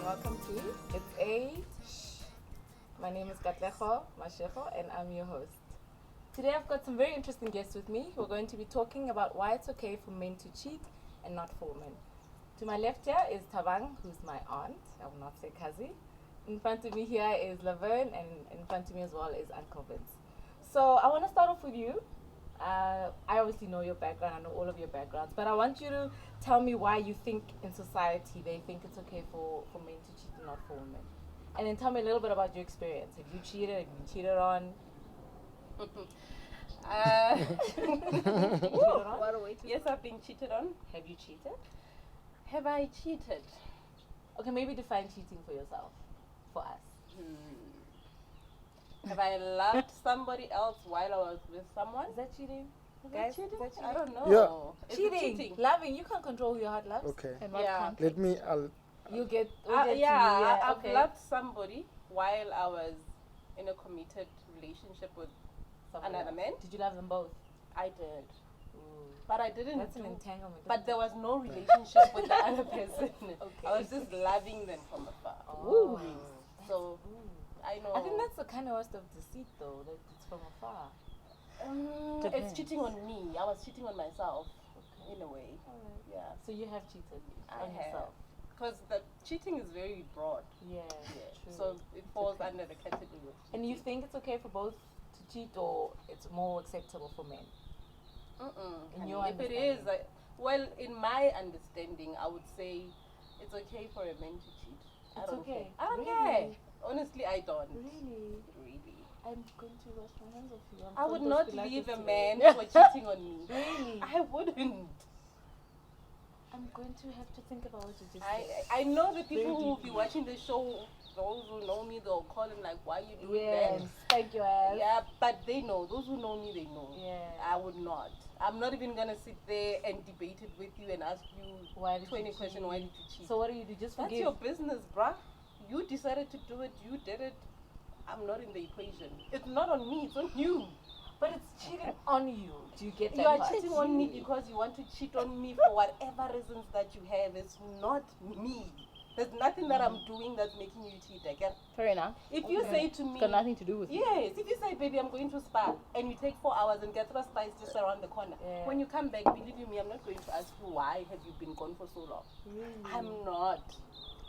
welcome to It's a Shh. My name is Katleho Mashefo and I'm your host. Today I've got some very interesting guests with me. We're going to be talking about why it's okay for men to cheat and not for women. To my left here is Tabang, who's my aunt. I will not say Kazi. In front of me here is Laverne, and in front of me as well is Uncle Vince. So I want to start off with you. I obviously know your background, I know all of your backgrounds, but I want you to tell me why you think in society they think it's okay for men to cheat and not for women. And then tell me a little bit about your experience. Have you cheated? Have you been cheated on? What a way to. Yes, I've been cheated on. Have you cheated? Have I cheated? Okay, maybe define cheating for yourself, for us. Have I loved somebody else while I was with someone? Is that cheating? Guys, Is that cheating? I don't know. Yeah. Is it Cheating. Loving, you can't control who your heart loves. Okay. And what Yeah. context. Let me. You get. I've okay. loved somebody while I was in a committed relationship with Someone another else. man. Did you love them both? I did. Ooh. But I didn't That's an do. entanglement. But there was no relationship with the other person. Okay. I was just loving them from afar. Oh. So Ooh. I know. I think that's the kind of worst of deceit, though, that it's from afar. It's Depends. cheating on me. I was cheating on myself Okay. in a way. Alright. Yeah. So you have cheated I on have. yourself. Because the cheating is very broad. Yeah. Yeah. True. So it falls Depends. under the category of cheating. And you think it's okay for both to cheat, or it's more acceptable for men? In your if it is, understanding. well, in my understanding, I would say it's okay for a man to cheat. I It's don't okay. care. I don't Really? care. Honestly, I don't. Really? Really. I'm going to wash my hands off you. I would not leave a man Yeah. for cheating on me. Really? I wouldn't. I'm going to have to think about what you just I said. I know the people Very who will be deeply. watching the show, those who know me, they'll call him like, why you doing Yeah, that? spank your ass. Yeah, but they know. Those who know me, they know. Yeah. I would not. I'm not even gonna sit there and debate it with you and ask you Why did 20 you questions. cheat? Why did you cheat? So what do you do? Just That's forgive? your business, bruh. You decided to do it. You did it. I'm not in the equation. It's not on me. It's on you. But it's cheating on you. Do you get that You are part? cheating on me because you want to cheat on me for whatever reasons that you have. It's not me. There's nothing that I'm doing that's making you cheat. Okay? Fair enough. If you say to me, It's got nothing to do with you. yes, if you say, baby, I'm going to spa, and you take 4 hours and get thrust spice just around the corner, Yeah. when you come back, believe you me, I'm not going to ask you why have you been gone for so long. Really? I'm not.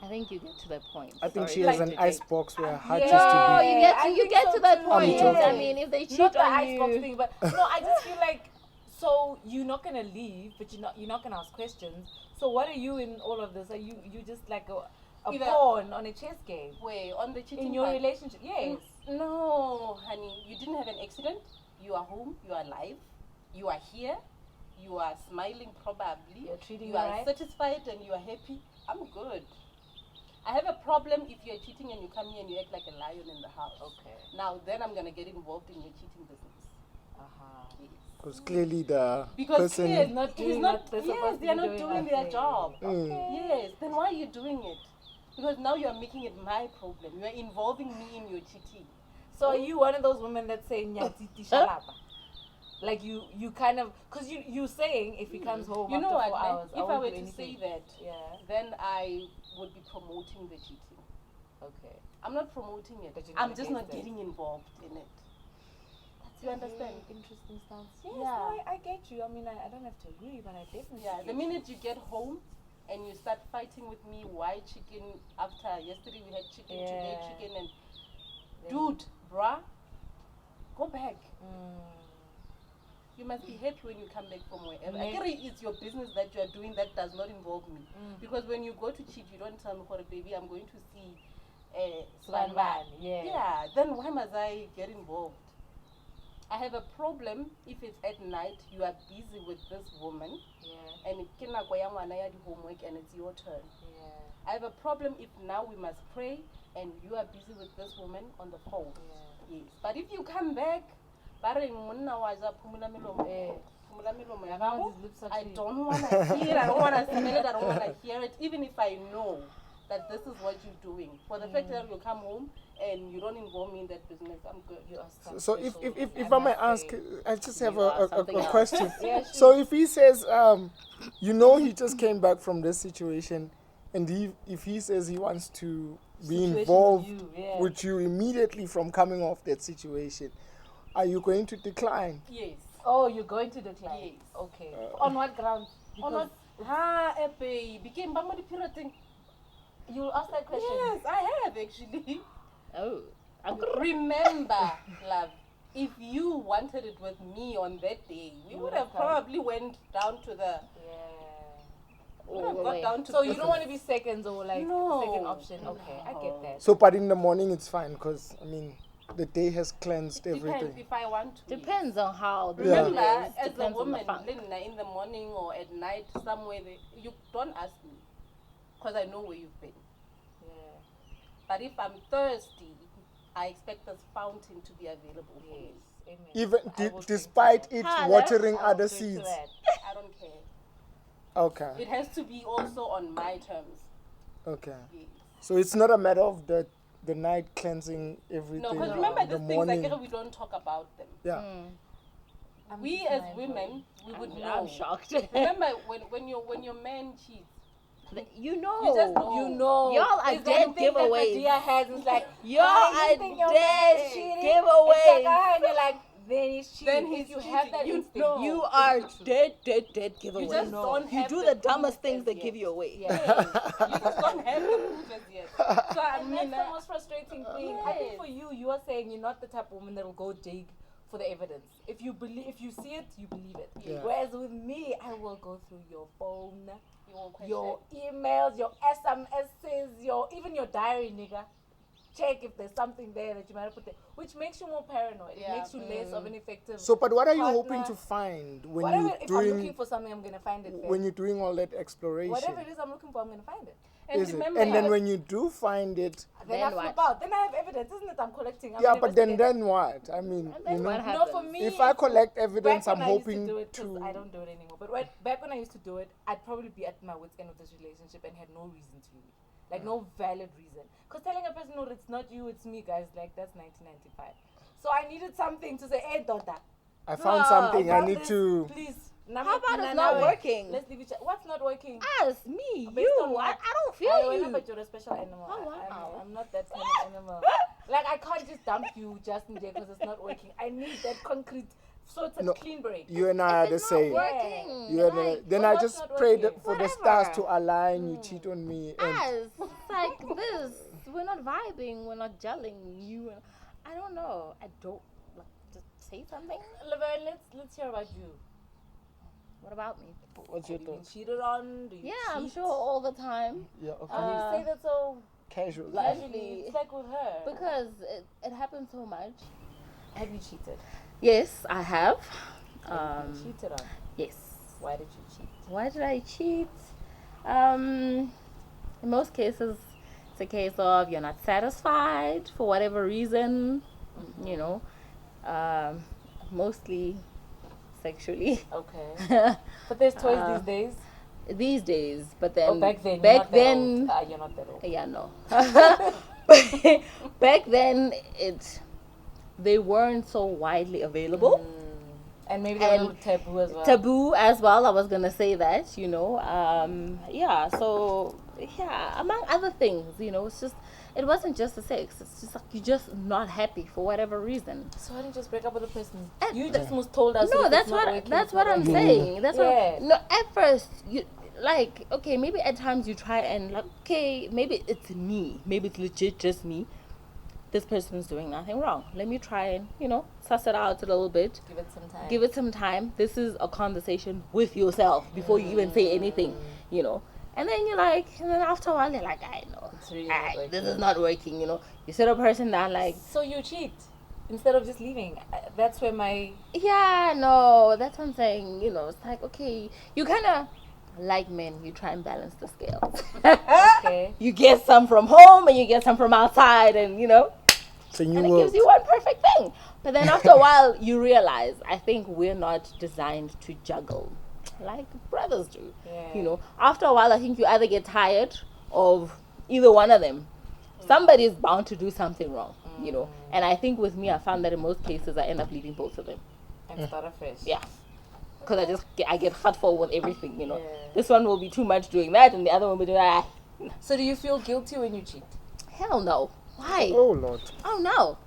I think you get to that point. I think Sorry she to has an interject. ice box where her heart Yeah. used to No, be. you get I to, you think get so to that too. point. joking. I mean, if they cheat Not the on icebox you, thing, but no, I just feel like, so you're not gonna leave, but you're not gonna ask questions. So what are you in all of this? Are you just like a Either- pawn on a chess game Wait, on the cheating in your part, relationship? Yes. No, honey, you didn't have an accident. You are home. You are alive. You are here. You are smiling probably. You're treating You me are right. satisfied and you are happy. I'm good. I have a problem if you're cheating and you come here and you act like a lion in the house. Okay. Now then I'm gonna get involved in your cheating business. Uh-huh. Yes. Because clearly the Because person. clearly He's not he's doing not. what they're Yes, supposed to they are be not doing, doing I their think. job. Mm. Yes. Then why are you doing it? Because now you are making it my problem. You are involving me in your cheating. So are you one of those women that say nyatiti shalapa? Like you kind of, because you saying if he comes home You know after what? 4 hours, If I won't were do to say anything. that, Yeah. then I would be promoting the cheating. Okay. I'm not promoting it. But you're not I'm just not against it. getting involved in it. That's You a understand? very interesting stance. Yes, Yeah. no, I get you. I mean, I don't have to agree, but I definitely Yeah, get the you. minute you get home and you start fighting with me, why chicken after yesterday we had chicken, today Yeah. chicken, and Then- dude, bruh, go back. Mm. You must be happy when you come back from wherever. Maybe- I get it's your business that you are doing that does not involve me. Mm. Because when you go to cheat, you don't tell me, for a baby, I'm going to see Swanban, yeah. Yeah, then why must I get involved? I have a problem if it's at night, you are busy with this woman, Yeah. and ke nako ya ngwana ya di-homework and it's your turn. Yeah. I have a problem if now we must pray and you are busy with this woman on the phone. Yeah. Yes. But if you come back, ba reng monna wa ja phumula melomo, Eh. phumula melomo ya Now gago, his lips are I clean. don't want to hear it, I don't want to smell it, I don't want to hear it, even if I know that this is what you're doing. For the fact that you come home and you don't involve me in that business, I'm good. You are so So if special. if I may ask, I just have You are a something else. question. Yeah, So if he says, you know, he just came back from this situation, And if he says he wants to be Situation with involved you, yeah. with you immediately from coming off that situation, are you going to decline? Yes. Oh, you're going to decline? Yes. Okay. On what grounds? Or not? Became Bamadi pirating. You ask that question? Yes, I have actually. Oh. Remember, love, if you wanted it with me on that day, we would have probably went down to the. We would have got down to. So you don't want to be seconds or like No. second option? Okay, I get that. So, but in the morning it's fine because, I mean, the day has cleansed Depends everything. if I want to. Depends on how the Remember, day is. as a Depends on the woman, funk. Linda, in the morning or at night, somewhere, you don't ask me. Because I know where you've been. Yeah. But if I'm thirsty, I expect this fountain to be available for me. Amen. Even I will drink despite to it Ah, watering that. I will other drink to seeds. that. I don't care. Okay. It has to be also on my terms. Okay. Yes. So it's not a matter of the night cleansing everything. No, because or remember the these things, morning. like, we don't talk about them. Yeah. I'm We just as mindful. women, we would know. I'm shocked. Remember when your man cheats, You know. you just know. You know, Y'all are it's dead that thing that giveaways. Nadia has. It's like, Y'all oh, you are think your dead man is cheating? giveaways. It's like, and you're like, then he's cheating. Then If he's you have that cheating. You instinct, know. You are dead giveaways. You just don't You have do the the dumbest proof things as that yet. give you away. Yeah. You just don't have the proof as yet. So I And mean, that's the most frustrating thing. I think Yes. for you are saying you're not the type of woman that will go dig for the evidence. If you see it, you believe it. Yeah. Whereas with me, I will go through your phone, you won't question. your emails, your SMSs, even your diary, nigga. Check if there's something there that you might have put there, which makes you more paranoid. Yeah. It makes you less of an effective. So, but what are you partner. hoping to find when Whatever, you're if I'm looking doing for something, I'm gonna find it. when you're doing all that exploration? Whatever it is I'm looking for, I'm gonna find it. And Is it? remember, And then when you do find it, Then Then I flip what? out. Then I have evidence, isn't it? I'm collecting. I'm yeah, an but then investigator. what? I mean, And then you what know, happens? No, for me, if I collect evidence, back I'm when I used hoping to do it, 'cause to. I don't do it anymore. But back when I used to do it, I'd probably be at my wit's end of this relationship and had no reason to leave, like no valid reason. Because telling a person, no, it's not you, it's me, guys, like that's 1995. So I needed something to say, hey, daughter, I found something. I about need this, to. please. How about it's not working? Let's leave each other. What's not working? Us, me, Based on you. what? I don't feel I you. know, but you're a special animal. Oh, wow. I'm not that kind of animal. Like, I can't just dump you just in there because it's not working. I need that concrete, so it's a No. clean break. You and I are If the it's same. not working, You are the, like, then but I what's just not pray working? for the stars to Whatever. align. You cheat on me, and us, like this. We're not vibing. We're not gelling. I don't know. I don't like just say something. Laverne, let's hear about you. What about me? what's your Have you been thoughts? cheated on? Do you Yeah, I'm cheat? sure all the time. Yeah, okay. And you say that so Casual. casually. It's like with her. Because it happens so much. Have you cheated? Yes, I have. Have you been cheated on? Yes. Why did you cheat? Why did I cheat? In most cases, it's a case of you're not satisfied for whatever reason, you know, mostly sexually. Okay. But there's toys these days. These days, but then Oh, back then. back then, You're not that old. yeah, no. Back then, they weren't so widely available. And maybe they're a And little taboo as well. Taboo as well. I was gonna say that, you know. Yeah. So yeah, among other things, you know, it wasn't just the sex. It's just like you're just not happy for whatever reason. So why didn't you just break up with the person? And You just almost told us. No, if that's it's not what working, that's it's what not I'm working. saying. That's Yeah. what. No, at first you like okay, maybe at times you try and like okay, maybe it's me, maybe it's legit just me. This person's doing nothing wrong. Let me try and suss it out a little bit. Give it some time. Give it some time. This is a conversation with yourself before you even say anything, And then you're like, and then after a while you're like, I know, It's really not working. this is not working. You sit a person down like, So you cheat instead of just leaving. That's where my yeah, no, that's what I'm saying. It's like okay, you kind of like men, you try and balance the scales. okay. You get some from home and you get some from outside, and It's a new and it world. gives you one perfect thing. But then after a while, you realize, I think we're not designed to juggle like brothers do. Yeah. After a while, I think you either get tired of either one of them. Somebody is bound to do something wrong, And I think with me, I found that in most cases, I end up leaving both of them. And start afresh. Yeah. Because I get hurtful with everything, Yeah. This one will be too much doing that, and the other one will be doing that. So do you feel guilty when you cheat? Hell no. Why? Oh Lord. Oh no.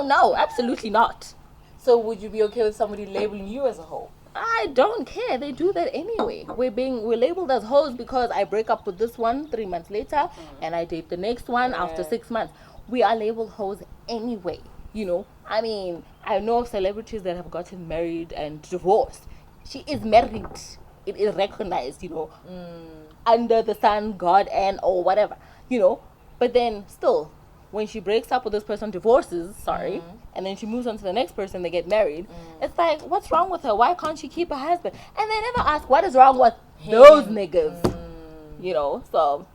No. Absolutely not. So would you be okay with somebody labeling you as a hoe? I don't care. They do that anyway. We're labeled as hoes because I break up with this one 3 months later and I date the next one after 6 months. We are labeled hoes anyway. You know, I mean, I know of celebrities that have gotten married and divorced. She is married. It is recognized, you know, under the sun, God, and or whatever, you know. But then still, when she breaks up with this person, divorces, and then she moves on to the next person, they get married. It's like, what's wrong with her? Why can't she keep her husband? And they never ask, what is wrong with those niggas? You know, so,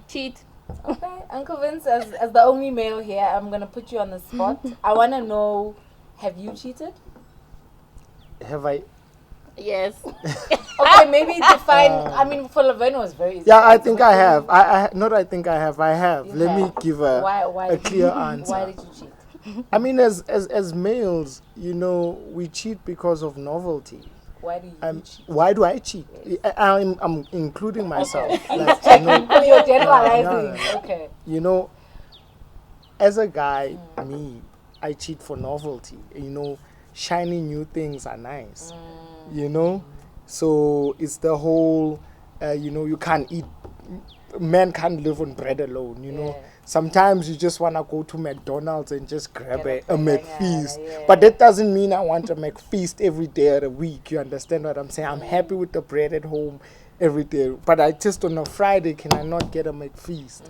cheat. Okay, Uncle Vince, as the only male here, I'm going to put you on the spot. I want to know, have you cheated? Have I? Yes. Okay, maybe define, I mean, for Laverne was very easy. Yeah, I think I have. I have. You Let me have. give a clear answer. Why did you cheat? I mean, as males, you know, we cheat because of novelty. Why do you cheat? Why do I cheat? I'm including myself. Like, Oh, you're generalizing. No. Okay. You know, as a guy, me, I cheat for novelty. You know, shiny new things are nice. You know, so it's the whole, you know, you can't eat. Men can't live on bread alone. You know, sometimes you just wanna go to McDonald's and just grab a McFeast. But that doesn't mean I want a McFeast every day of the week. You understand what I'm saying? I'm happy with the bread at home every day, but I just on a Friday can I not get a McFeast?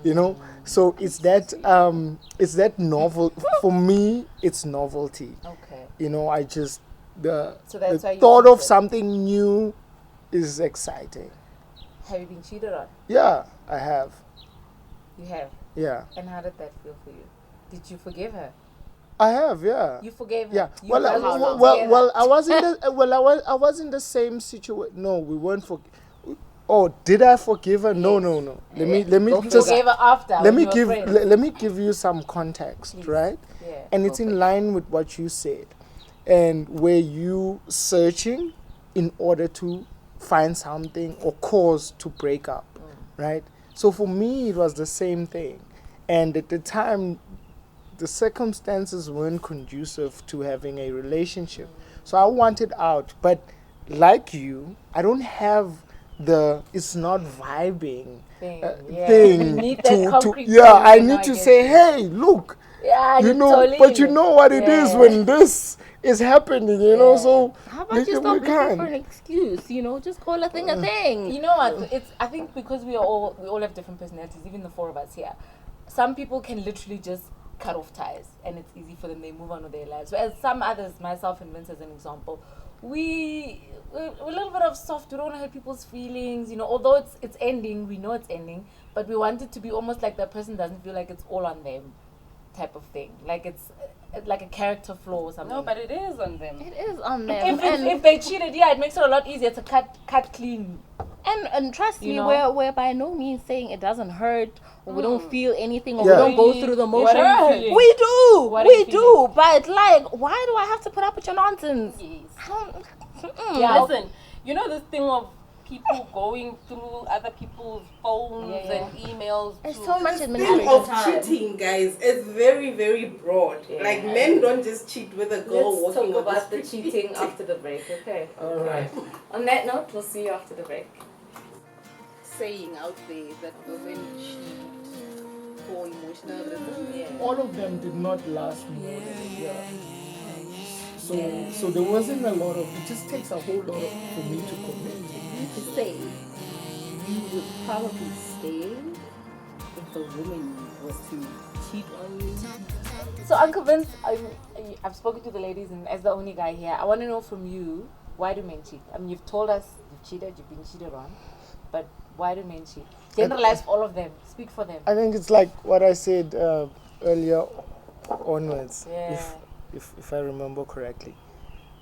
You know, so it's that novel for me. It's novelty. Okay. You know, I just the why you thought of cheated. something new is exciting. Have you been cheated on? Yeah, I have. You have. Yeah, And how did that feel for you? Did you forgive her? I have. Yeah. You forgave her? Yeah. You Well, guys were still well, together? well, I was in the I was in the same situation. No, we weren't for. Oh, did I forgive her? No. Let me You just forgave her after. let when me you were give friends. let me give you some context, right? Yeah. And it's in line with what you said, and where you searching in order to find something or cause to break up, right? So for me, it was the same thing, and at the time, the circumstances weren't conducive to having a relationship. So I wanted out, but like you, I don't have the it's not vibing Thing. thing You need that to concrete yeah. thing, I you know, need to get say, you. hey, look, Yeah, you know, totally but you know what it is when this is happening, you know. So How about you stop looking for an excuse? You know, just call a thing a thing. You know what? It's I think because we all have different personalities, even the four of us here. Some people can literally just cut off ties and it's easy for them, they move on with their lives. Whereas some others, myself and Vince as an example, we're a little bit of soft, we don't want to hurt people's feelings, you know, although it's ending, we know it's ending, but we want it to be almost like the person doesn't feel like it's all on them type of thing. Like it's like a character flaw or something. No, but it is on them. It is on them. If they cheated, yeah, it makes it a lot easier to cut clean. And trust You me, know? we're by no means saying it doesn't hurt or we don't feel anything or Yeah. we don't go through the What motions. are you feeling? We do. What are you We do. But like, why do I have to put up with your nonsense? Yes. I don't. Yeah, Listen, you know this thing of people going through other people's phones Yeah. and emails. There's to- so much Thing administration of time. cheating, guys, is very, very broad. Like men don't just cheat with a girl Let's talk walking on about the the street. cheating after the break, okay? All right. On that note, we'll see you after the break. saying out there that women cheat for emotional reasons. All of them did not last more than a year. So there wasn't a lot of. It just takes a whole lot for me to commit. To say, you would probably stay if a woman was to cheat on you. So, Uncle Vince, I've spoken to the ladies, and as the only guy here, I want to know from you, why do men cheat? I mean, you've told us you've cheated, you've been cheated on, but why do men cheat? Generalize for all of them. Speak for them. I think it's like what I said earlier onwards, Yeah. if I remember correctly.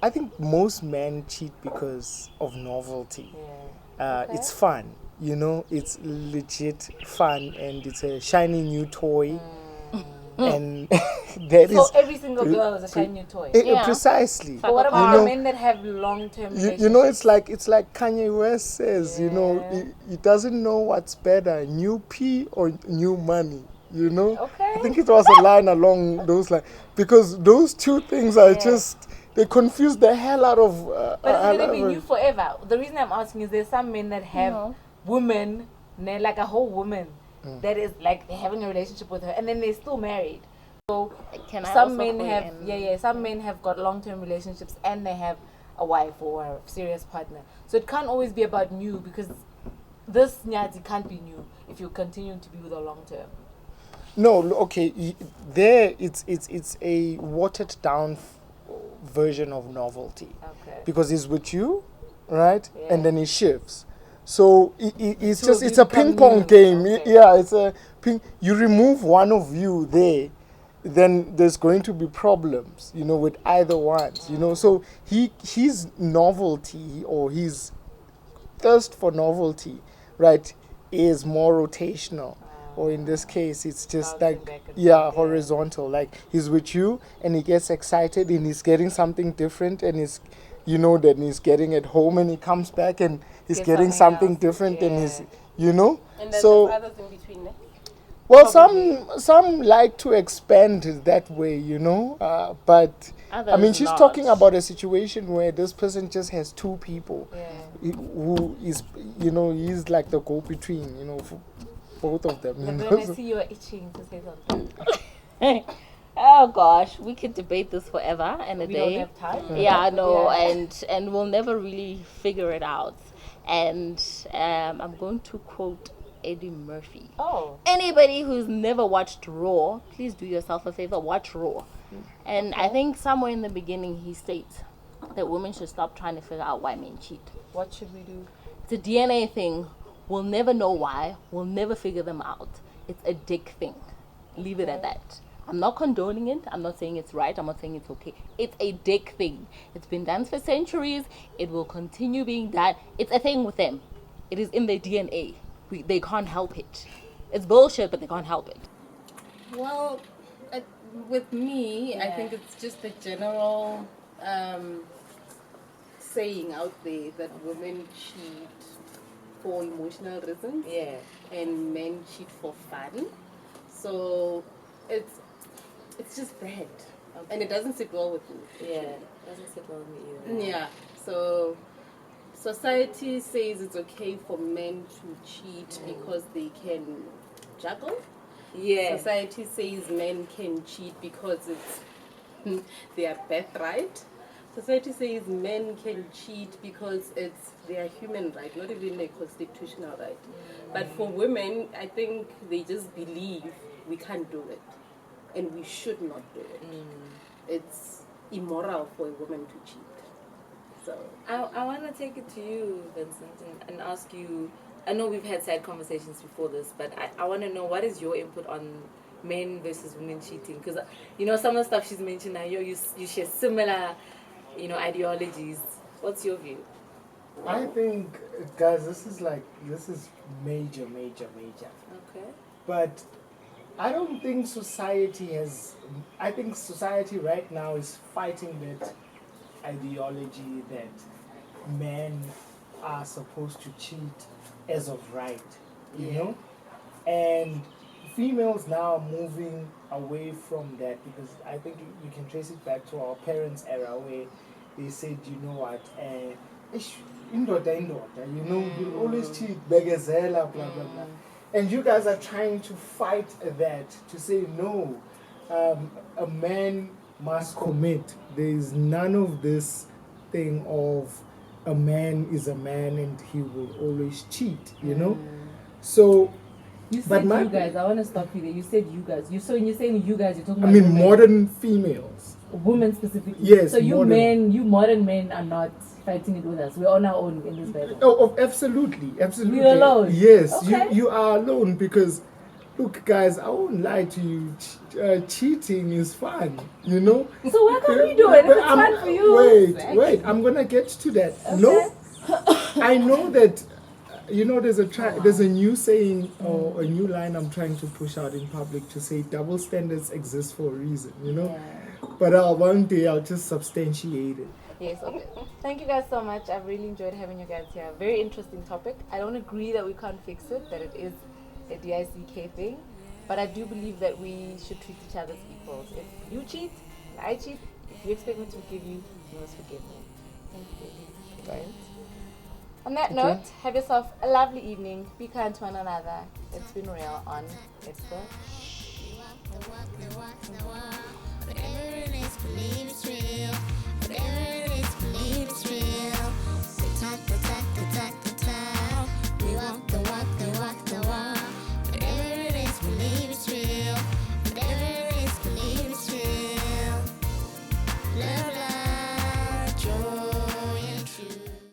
I think most men cheat because of novelty. Yeah. It's fun, you know, it's legit fun and it's a shiny new toy. and that So is every single girl is a shiny new toy. Yeah. precisely. But what about the men that have long-term relationships? You know, it's like Kanye West says, you know, Yeah. he doesn't know what's better, new pee or new money, you know? Okay. I think it was a line along those lines. Because those two things are they confuse the hell out of... But it's going to be new forever. The reason I'm asking is there's some men that have women, like a whole woman, that is like they're having a relationship with her and then they're still married. So some men have, some men have got long-term relationships and they have a wife or a serious partner. So it can't always be about new because this nyati can't be new if you continue to be with a long-term. No, okay, there it's a watered down version of novelty. Okay. Because he's with you, right? Yeah. And then he shifts. So it's So just, you it's a become ping pong new. game. Okay. Yeah, it's a ping. You remove one of you there, then there's going to be problems, you know, with either ones, you know. So his novelty or his thirst for novelty, right, is more rotational. Or in this case, it's just Bouncing like, back and forth, yeah. horizontal. Like he's with you and he gets excited and he's getting something different and he's, you know, then he's getting it home and he comes back and he's Get getting something something else, different and he's, yeah. you know. And then So, there's others in between, eh? well, Probably. some like to expand it that way, you know. But I mean, Others she's not. talking about a situation where this person just has two people, Yeah. who is, you know, he's like the go-between, you know, for both of them. You But know? when I see you are itching to say something. Oh gosh, we could debate this forever and a We day. don't have time. Yeah, I know, Yeah. and we'll never really figure it out. And I'm going to quote Eddie Murphy. Oh. Anybody who's never watched Raw, please do yourself a favor, watch Raw. And I think somewhere in the beginning he states that women should stop trying to figure out why men cheat. What should we do? It's a DNA thing. We'll never know why. We'll never figure them out. It's a dick thing. Leave it at that. I'm not condoning it. I'm not saying it's right. I'm not saying it's okay. It's a dick thing. It's been done for centuries. It will continue being done. It's a thing with them. It is in their DNA. They can't help it. It's bullshit, but they can't help it. Well, with me, I think it's just a general saying out there that women cheat for emotional reasons Yeah. and men cheat for fun. So it's just bad. And it doesn't sit well with me. Yeah. Doesn't sit well with me either. Yeah. So society says it's okay for men to cheat because they can juggle. Yeah. Society says men can cheat because it's their birthright. Society says men can cheat because it's their human right, not even their constitutional right. But for women, I think they just believe we can't do it and we should not do it. It's immoral for a woman to cheat. So I want to take it to you, Vincent, and ask you. I know we've had side conversations before this, but I want to know what is your input on men versus women cheating? Because you know some of the stuff she's mentioned now, you share similar, you know, ideologies. What's your view? I think, guys, this is major. Okay. But I don't think society has. I think society right now is fighting that ideology that men are supposed to cheat as of right, you know? And females now are moving away from that because I think you can trace it back to our parents' era where they said, you know what, indoda, you know, you always cheat, begazela, blah, blah, blah. And you guys are trying to fight that, to say, no, a man must commit. There is none of this thing of a man is a man and he will always cheat, you know? So, You said you guys. I want to stop you there. You said you guys. So when you're saying you guys, you're talking about women. modern females. Women specifically. Yes, So you modern. modern men are not fighting it with us. We're on our own in this battle. Oh, absolutely. We're alone. Yes, Okay. you are alone because, look, guys, I won't lie to you. Cheating is fun, you know? So why can't we do it if it's fun for you? Wait, I'm gonna get to that. Okay. No, I know that You know, there's a new saying or a new line I'm trying to push out in public to say double standards exist for a reason, you know? Yeah. But one day I'll just substantiate it. Yes, okay. Thank you guys so much. I've really enjoyed having you guys here. Very interesting topic. I don't agree that we can't fix it, that it is a DICK thing. But I do believe that we should treat each other as equals. If you cheat and I cheat, if you expect me to forgive you, you must forgive me. Thank you. Right. On that note, have yourself a lovely evening. Be kind to one another. It's been real on It's the Whatever it is, believe it's true.